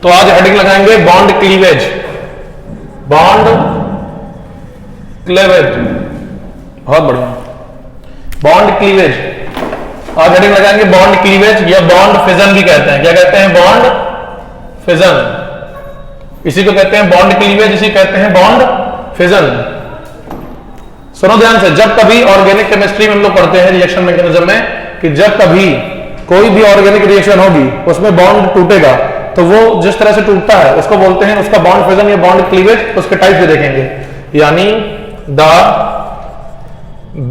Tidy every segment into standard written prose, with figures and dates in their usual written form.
तो आज हेडिंग लगाएंगे बॉन्ड क्लीवेज, बॉन्ड क्लीवेज, बहुत बढ़िया, बॉन्ड क्लीवेज। आज हेडिंग लगाएंगे बॉन्ड क्लीवेज या बॉन्ड फिजन भी कहते हैं। क्या कहते हैं? Bond fission. इसी को कहते हैं बॉन्ड क्लीवेज, इसी कहते हैं बॉन्ड फिजन। सुनो ध्यान से, जब कभी ऑर्गेनिक केमिस्ट्री में हम लोग पढ़ते हैं रिएक्शन मैकेनिज्म में कि जब कभी कोई भी ऑर्गेनिक रिएक्शन होगी उसमें बॉन्ड टूटेगा तो वो जिस तरह से टूटता है उसको बोलते हैं उसका बॉन्ड फिजन या बॉन्ड क्लीवेज। उसके टाइप भी देखेंगे, यानी द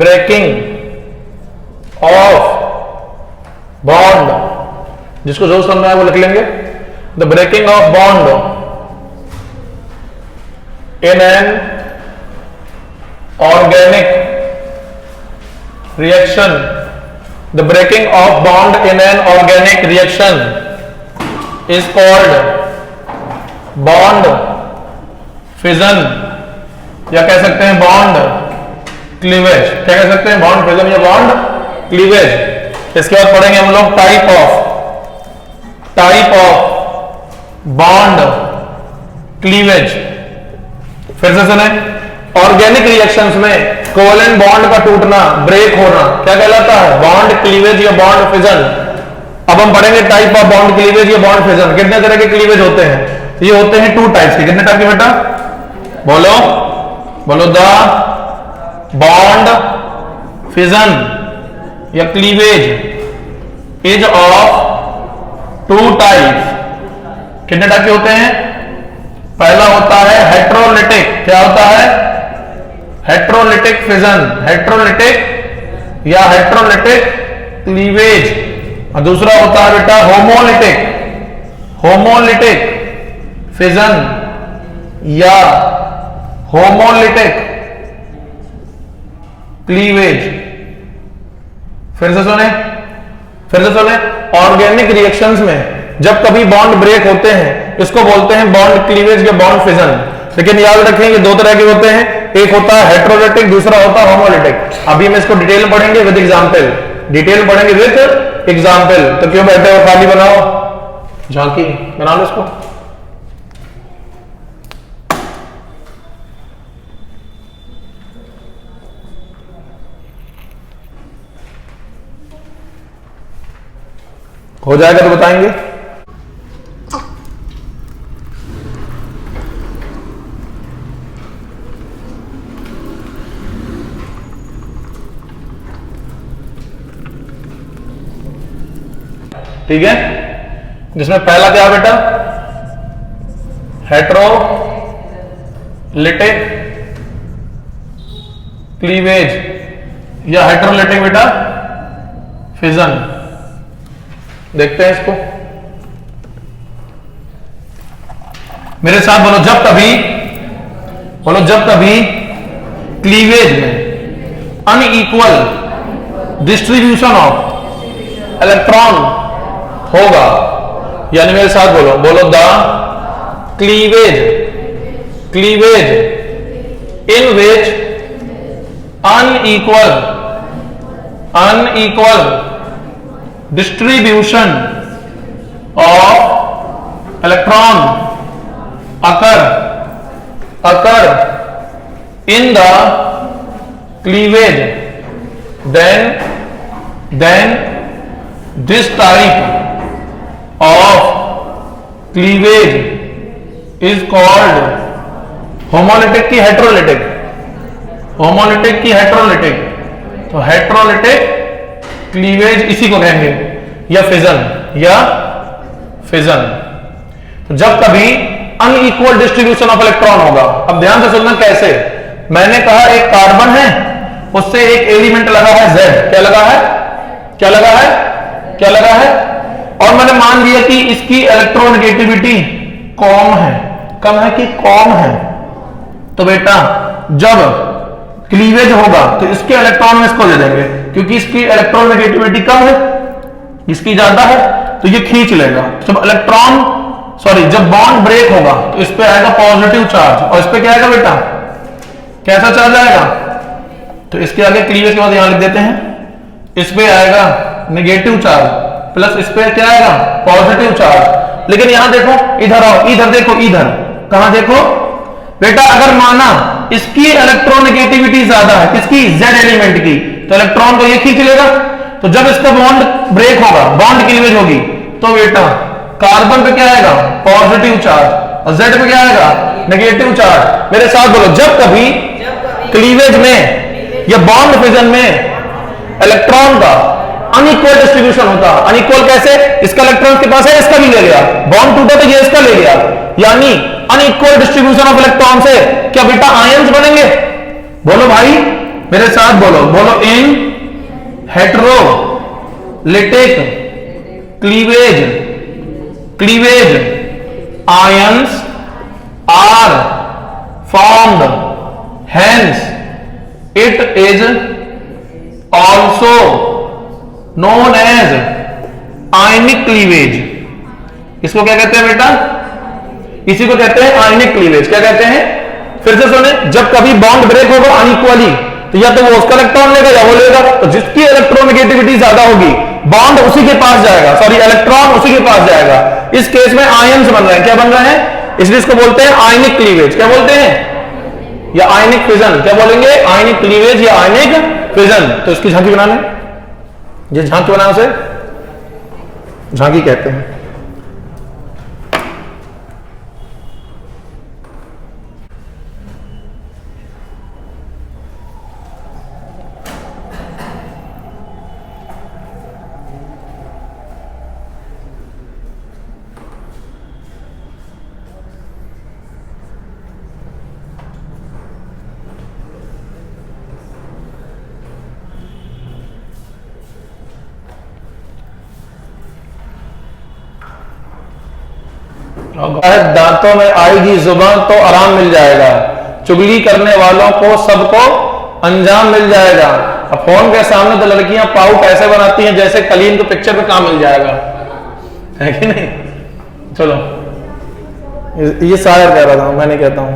ब्रेकिंग ऑफ बॉन्ड, जिसको जो समझना है वो लिख लेंगे, the breaking of bond in an organic reaction, the breaking of bond in an organic reaction is called bond fission, या कह सकते हैं bond cleavage। क्या कह सकते हैं? bond fission या bond cleavage। इसके बाद पढ़ेंगे हम लोग टाइप ऑफ bond cleavage। फिर से सुने, ऑर्गेनिक रिएक्शंस में कोवेलेंट बॉन्ड का टूटना, ब्रेक होना क्या कहलाता है? बॉन्ड क्लीवेज या बॉन्ड फिजन। अब हम पढ़ेंगे टाइप ऑफ बॉन्ड क्लीवेज या बॉन्ड फिजन। कितने तरह के क्लीवेज होते हैं? ये होते हैं 2 टाइप्स के। कितने टाइप के बेटा? बोलो बोलो। द बॉन्ड फिजन या क्लीवेज इज ऑफ 2 टाइप्स। कितने टाइप के होते हैं? पहला होता है हेट्रोलिटिक। क्या होता है? हेट्रोलिटिक फिजन, हेट्रोलिटिक या हेट्रोलिटिक क्लीवेज। और दूसरा होता है बेटा होमोलिटिक, होमोलिटिक फिजन या होमोलिटिक क्लीवेज। फिर से सुने, ऑर्गेनिक रिएक्शंस में जब कभी बॉन्ड ब्रेक होते हैं इसको बोलते हैं बॉन्ड क्लीवेज या बॉन्ड फिजन। लेकिन याद रखें ये 2 तरह के होते हैं, एक होता है हेट्रोलिटिक, दूसरा होता है होमोलिटिक। अभी हम इसको डिटेल में पढ़ेंगे विद एग्जांपल, डिटेल में पढ़ेंगे विद एग्जांपल। तो क्यों बैठे हो, खाली बनाओ, झांकी बना लो इसको। हो जाएगा तो बताएंगे। ठीक है, जिसमें पहला क्या बेटा? हेट्रोलिटिक क्लीवेज या हेट्रोलिटिक बेटा फिजन। देखते हैं इसको, मेरे साथ बोलो। जब कभी क्लीवेज में अनइक्वल डिस्ट्रीब्यूशन ऑफ इलेक्ट्रॉन होगा, यानी मेरे साथ बोलो the cleavage in which unequal distribution of electron occur in the cleavage, then this type of cleavage is called homolytic की heterolytic, homolytic की heterolytic। तो heterolytic क्लीवेज इसी को कहेंगे, या फिजन। तो जब कभी अनइक्वल डिस्ट्रीब्यूशन ऑफ इलेक्ट्रॉन होगा। अब ध्यान से सुनना कैसे। मैंने कहा एक कार्बन है, उससे एक एलिमेंट लगा है Z। क्या लगा है? और मैंने मान लिया कि इसकी इलेक्ट्रोनेगेटिविटी कम है कि कम है। तो बेटा जब क्लीवेज होगा तो इसके इलेक्ट्रॉन में इसको दे देंगे, क्योंकि इसकी इलेक्ट्रोनेगेटिविटी कम है, इसकी ज्यादा है, तो ये खींच लेगा। जब बॉन्ड ब्रेक होगा तो इस पे आएगा पॉजिटिव चार्ज, और इस पे क्या आएगा बेटा? कैसा चार्ज आएगा? तो इसके आगे क्लीवेज के बाद यहां लिख देते हैं, इस पे आएगा नेगेटिव चार्ज प्लस इस पे क्या आएगा? Positive charge. लेकिन यहां देखो, इधर आओ, इधर देखो, इधर कहां देखो बेटा, अगर माना इसकी इलेक्ट्रोनेगेटिविटी ज्यादा है, किसकी, Z एलिमेंट की, तो इलेक्ट्रॉन को ये खींच लेगा। तो जब इसका बॉन्ड ब्रेक होगा, बॉन्ड क्लीवेज होगी, तो बेटा कार्बन पे क्या आएगा, पॉजिटिव चार्ज, और Z पे क्या आएगा, नेगेटिव चार्ज। मेरे साथ बोलो, जब कभी क्लीवेज में या बॉन्ड फिजन में इलेक्ट्रॉन का अनइक्वल डिस्ट्रीब्यूशन होता है, अनइक्वल कैसे, इसका इलेक्ट्रॉन के पास है, इसका भी ले लिया, बॉन्ड टूटा तो ये इसका ले लिया, यानी अनइक्वल डिस्ट्रीब्यूशन ऑफ इलेक्ट्रॉन से क्या बेटा आयंस बनेंगे। बोलो भाई, मेरे साथ बोलो, बोलो, in heterolytic cleavage ions are formed, hence it is also known as ionic cleavage. इसको क्या कहते हैं बेटा, इसी को कहते हैं आयनिक क्लीवेज। क्या कहते हैं, फिर से सुने, जब कभी बॉन्ड ब्रेक होगा अनइक्वली, तो या तो वो उसका इलेक्ट्रॉन लेगा या वो लेगा, तो जिसकी इलेक्ट्रोनेगेटिविटी ज्यादा होगी बॉन्ड उसी के पास जाएगा, सॉरी इलेक्ट्रॉन उसी के पास जाएगा। इस केस में आयंस बन रहे हैं, क्या बन रहे हैं, इसलिए इसको बोलते हैं आयनिक क्लीवेज। क्या बोलते हैं, या आयनिक फिजन, क्या बोलेंगे, आयनिक क्लीवेज या आयनिक फिजन। तो इसकी झांकी बनाने, ये झांकी बनाने उसे झांकी कहते हैं। दांतों में आएगी जुबान तो आराम मिल जाएगा, चुगली करने वालों को सबको अंजाम मिल जाएगा। अब फोन के सामने तो लड़कियां पाउट ऐसे बनाती हैं जैसे कलीन को पिक्चर पे काम मिल जाएगा, है कि नहीं। चलो, ये शायर कह रहा था, मैं नहीं कहता हूं,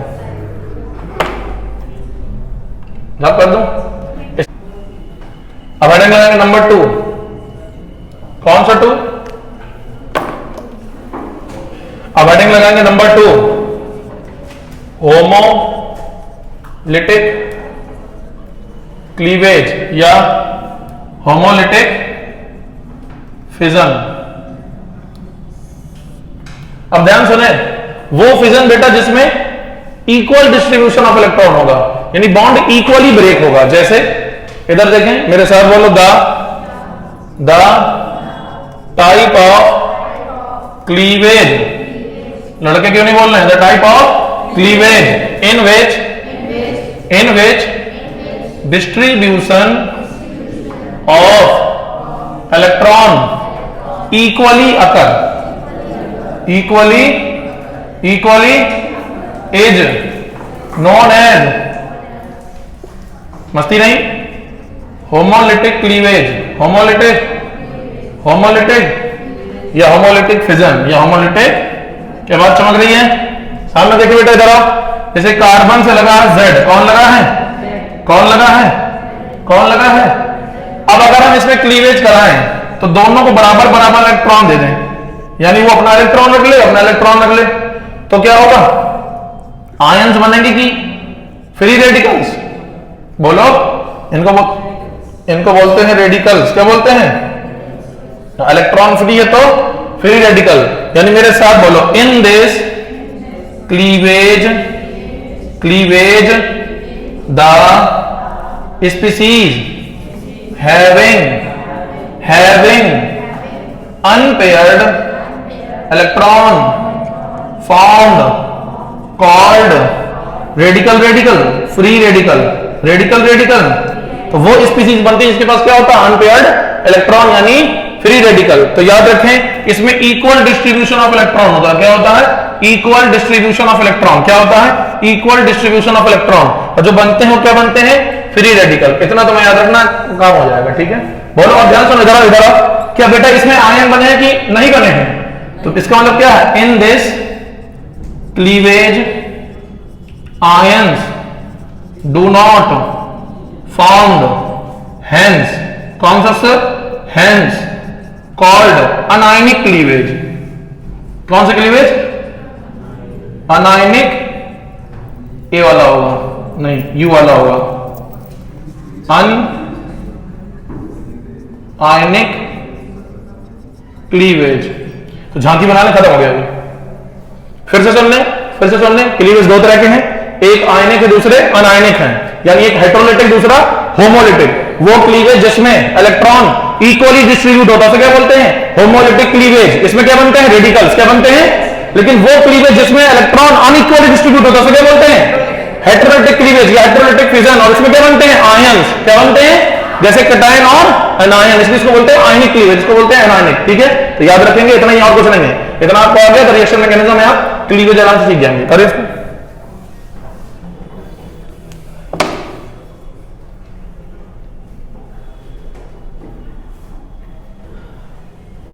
कर दूं। अब हेडिंग लगाएंगे नंबर 2। कौन सा 2, अब हेडिंग लगाएंगे नंबर 2, होमोलिटिक क्लीवेज या होमोलिटिक फिजन। अब ध्यान सुने, वो फिजन बेटा जिसमें इक्वल डिस्ट्रीब्यूशन ऑफ इलेक्ट्रॉन होगा, यानी बॉन्ड इक्वली ब्रेक होगा। जैसे इधर देखें, मेरे साथ बोलो, द टाइप ऑफ क्लीवेज, लड़के क्यों नहीं बोल रहे हैं, the type of cleavage in which distribution of electron equally occur, equally is known as, मस्ती नहीं, होमोलिटिक क्लीवेज, होमोलिटिक या होमोलिटिक फिजन या होमोलिटिक। क्या बात चमक रही है, सामने देखिए बेटा, इधर आओ। जैसे कार्बन से लगा है Z, कौन लगा है, कौन लगा है, कौन लगा है। अब अगर हम इसमें क्लीवेज कराएं तो दोनों को बराबर बराबर इलेक्ट्रॉन दे दें, यानी वो अपना इलेक्ट्रॉन रख ले, अपना इलेक्ट्रॉन रख ले, तो क्या होगा, आयंस बनेंगे कि फ्री रेडिकल्स। बोलो, इनको बोलते हैं रेडिकल्स। क्या बोलते हैं, इलेक्ट्रॉन फ्री है तो फ्री रेडिकल। यानी मेरे साथ बोलो, in this cleavage the species having unpaired electron found called radical free radical. तो वो स्पीसीज बनती है जिसके पास क्या होता है, अनपेयर्ड इलेक्ट्रॉन यानी फ्री रेडिकल। तो याद रखें, इसमें इक्वल डिस्ट्रीब्यूशन ऑफ इलेक्ट्रॉन होता है। क्या होता है, इक्वल डिस्ट्रीब्यूशन ऑफ इलेक्ट्रॉन। क्या होता है, इक्वल डिस्ट्रीब्यूशन ऑफ इलेक्ट्रॉन। और जो बनते हैं वो क्या बनते हैं, फ्री रेडिकल। इतना तुम्हें याद रखना, काम हो जाएगा, ठीक है। बोलो, और ध्यान सुनो, इधर आओ। क्या बेटा इसमें आयन बने हैं कि नहीं बने हैं, तो इसका मतलब क्या है, in this cleavage ions do not found, hence, कौन सा sir, hence called anionic cleavage. कौन सा क्लीवेज? अनायनिक, ए वाला होगा, नहीं यू वाला होगा, अन आयनिक क्लीवेज। तो झांकी बनाने खत्म हो गया अभी। फिर से सुन लें, क्लीवेज दो तरह के हैं, एक आयनिक है, दूसरे अनायनिक हैं, यानी एक हेटेरोलिटिक, दूसरा होमोलिटिक। वो क्लीवेज जिसमें इलेक्ट्रॉन इक्वली डिस्ट्रीब्यूट होता है क्या बोलते हैं? Homolytic cleavage. इसमें क्या बनते हैं? रेडिकल्स। क्या बनते हैं? लेकिन वो क्लीवेज जिसमें इलेक्ट्रॉन अनइक्वली डिस्ट्रीब्यूट होता है क्या बोलते हैं? हेटेरोलिटिक क्लीवेज या हेटेरोलिटिक फिजन। और इसमें क्या बनते हैं? आयंस। क्या बनते हैं? जैसे कैटायन और एनायन, इसको बोलते हैं आयनिक क्लीवेज, इसको बोलते हैं एनायनिक। ठीक है, तो याद रखेंगे इतना ही, और कुछ नहीं है। इतना आपको आ गया तो रिएक्शन मैकेनिज्म में आप क्लीवेज आराम से सीख जाएंगे।